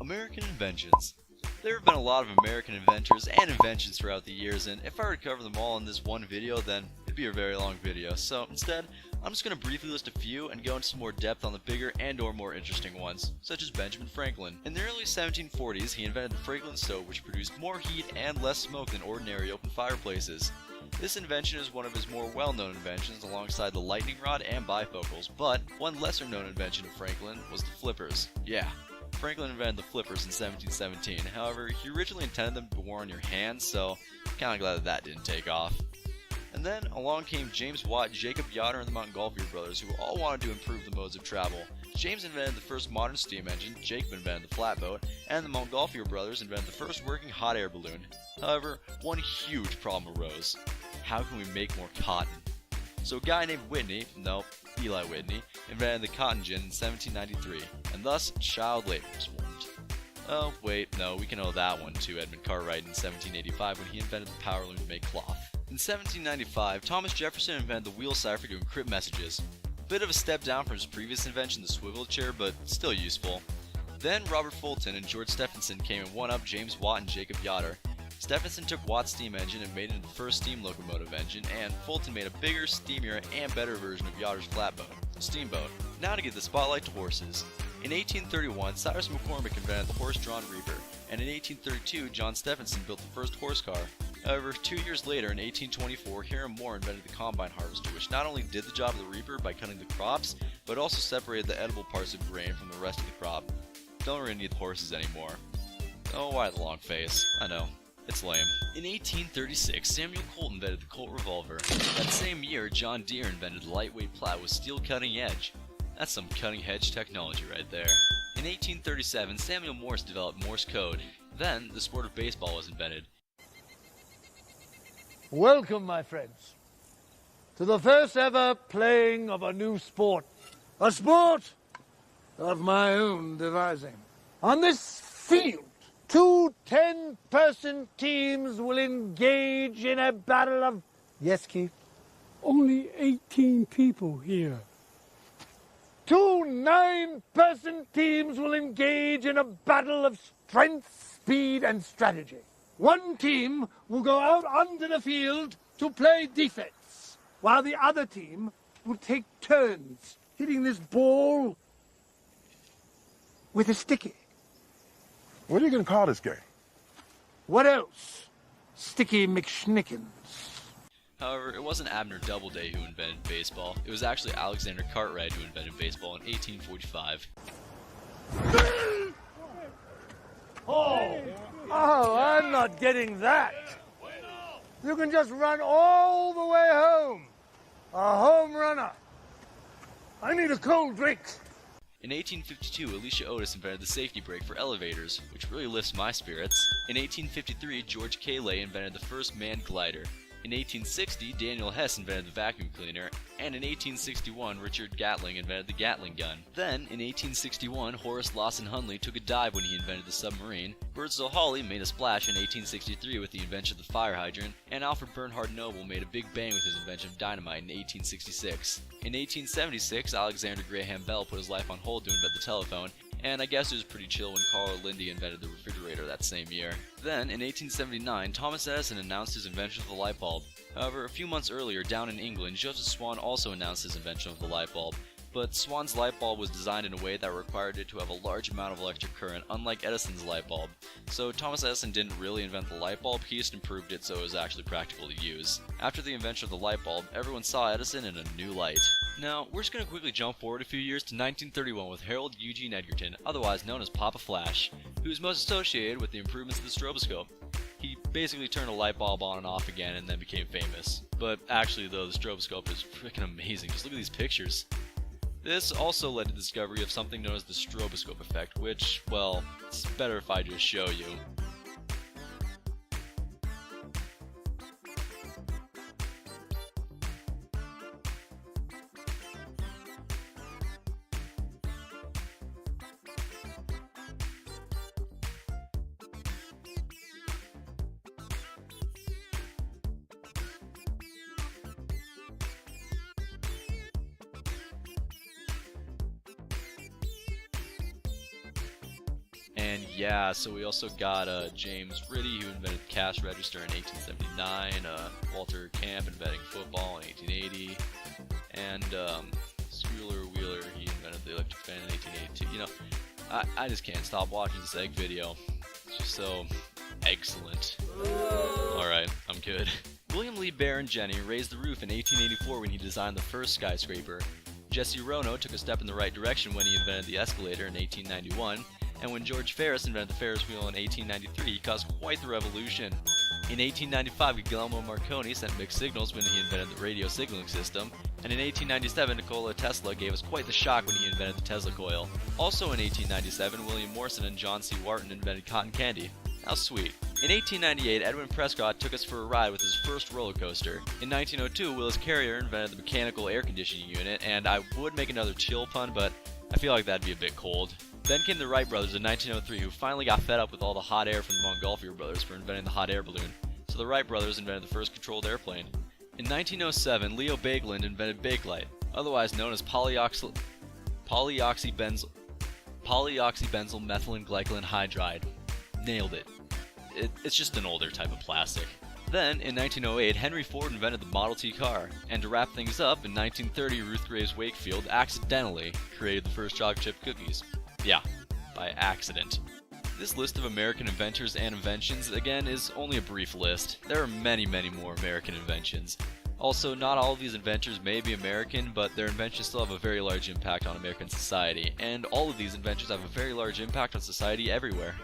American inventions. There have been a lot of American inventors and inventions throughout the years, and if I were to cover them all in this one video, then it'd be a very long video. So instead, I'm just going to briefly list a few and go into some more depth on the bigger and or more interesting ones, such as Benjamin Franklin. In the early 1740s, he invented the Franklin stove, which produced more heat and less smoke than ordinary open fireplaces. This invention is one of his more well-known inventions alongside the lightning rod and bifocals, but one lesser-known invention of Franklin was the flippers. Yeah, Franklin invented the flippers in 1717, however, he originally intended them to be worn on your hands, so kinda glad that didn't take off. And then along came James Watt, Jacob Yotter, and the Montgolfier brothers, who all wanted to improve the modes of travel. James invented the first modern steam engine, Jacob invented the flatboat, and the Montgolfier brothers invented the first working hot air balloon. However, one huge problem arose. How can we make more cotton? So a guy named Eli Whitney, invented the cotton gin in 1793, and thus child labor was formed. Oh wait, no, we can owe that one to Edmund Cartwright in 1785 when he invented the power loom to make cloth. In 1795, Thomas Jefferson invented the wheel cipher to encrypt messages. Bit of a step down from his previous invention, the swivel chair, but still useful. Then Robert Fulton and George Stephenson came and one up James Watt and Jacob Yotter. Stephenson took Watt's steam engine and made it into the first steam locomotive engine, and Fulton made a bigger, steamier, and better version of Yotter's flatboat, a steamboat. Now to give the spotlight to horses. In 1831, Cyrus McCormick invented the horse-drawn reaper, and in 1832, John Stephenson built the first horse car. However, 2 years later, in 1824, Hiram Moore invented the combine harvester, which not only did the job of the reaper by cutting the crops, but also separated the edible parts of grain from the rest of the crop. Don't really need the horses anymore. Oh, why the long face? I know. It's lame. In 1836, Samuel Colt invented the Colt revolver. That same year, John Deere invented the lightweight plow with steel cutting edge. That's some cutting edge technology right there. In 1837, Samuel Morse developed Morse code. Then, the sport of baseball was invented. Welcome, my friends, to the first ever playing of a new sport. A sport of my own devising. On this field, two 10-person teams will engage in a battle of... Yes, Keith? Only 18 people here. Two 9-person teams will engage in a battle of strength, speed, and strategy. One team will go out onto the field to play defense, while the other team will take turns hitting this ball with a sticky. What are you going to call this game? What else? Sticky McSchnickens. However, it wasn't Abner Doubleday who invented baseball. It was actually Alexander Cartwright who invented baseball in 1845. Oh, I'm not getting that. You can just run all the way home. A home runner. I need a cold drink. In 1852, Elisha Otis invented the safety brake for elevators, which really lifts my spirits. In 1853, George Cayley invented the first manned glider. In 1860, Daniel Hess invented the vacuum cleaner, and in 1861, Richard Gatling invented the Gatling gun. Then, in 1861, Horace Lawson Hunley took a dive when he invented the submarine. Birdsall Hawley made a splash in 1863 with the invention of the fire hydrant, and Alfred Bernhard Noble made a big bang with his invention of dynamite in 1866. In 1876, Alexander Graham Bell put his life on hold to invent the telephone, and I guess it was pretty chill when Carl Lindy invented the refrigerator that same year. Then, in 1879, Thomas Edison announced his invention of the light bulb. However, a few months earlier, down in England, Joseph Swan also announced his invention of the light bulb. But Swan's light bulb was designed in a way that required it to have a large amount of electric current, unlike Edison's light bulb. So Thomas Edison didn't really invent the light bulb, he just improved it so it was actually practical to use. After the invention of the light bulb, everyone saw Edison in a new light. Now, we're just going to quickly jump forward a few years to 1931 with Harold Eugene Edgerton, otherwise known as Papa Flash, who is most associated with the improvements to the stroboscope. He basically turned a light bulb on and off again and then became famous. But actually though, the stroboscope is freaking amazing, just look at these pictures. This also led to the discovery of something known as the stroboscope effect, which, well, it's better if I just show you. And yeah, so we also got James Ritty, who invented the cash register in 1879, Walter Camp inventing football in 1880, and Schuyler Wheeler, he invented the electric fan in 1882. You know, I just can't stop watching this egg video. It's just so excellent. Alright, I'm good. William Lee Baron Jenney raised the roof in 1884 when he designed the first skyscraper. Jesse Rono took a step in the right direction when he invented the escalator in 1891, and when George Ferris invented the Ferris wheel in 1893, he caused quite the revolution. In 1895, Guglielmo Marconi sent mixed signals when he invented the radio signaling system, and in 1897, Nikola Tesla gave us quite the shock when he invented the Tesla coil. Also in 1897, William Morrison and John C. Wharton invented cotton candy. How sweet. In 1898, Edwin Prescott took us for a ride with his first roller coaster. In 1902, Willis Carrier invented the mechanical air conditioning unit, and I would make another chill pun, but I feel like that'd be a bit cold. Then came the Wright brothers in 1903, who finally got fed up with all the hot air from the Montgolfier brothers for inventing the hot air balloon, so the Wright brothers invented the first controlled airplane. In 1907, Leo Baekeland invented Bakelite, otherwise known as polyoxybenzyl methylene glycolin hydride. Nailed it. It's just an older type of plastic. Then, in 1908, Henry Ford invented the Model T car, and to wrap things up, in 1930, Ruth Graves Wakefield accidentally created the first chocolate chip cookies. Yeah, by accident. This list of American inventors and inventions, again, is only a brief list. There are many, many more American inventions. Also, not all of these inventors may be American, but their inventions still have a very large impact on American society, and all of these inventions have a very large impact on society everywhere.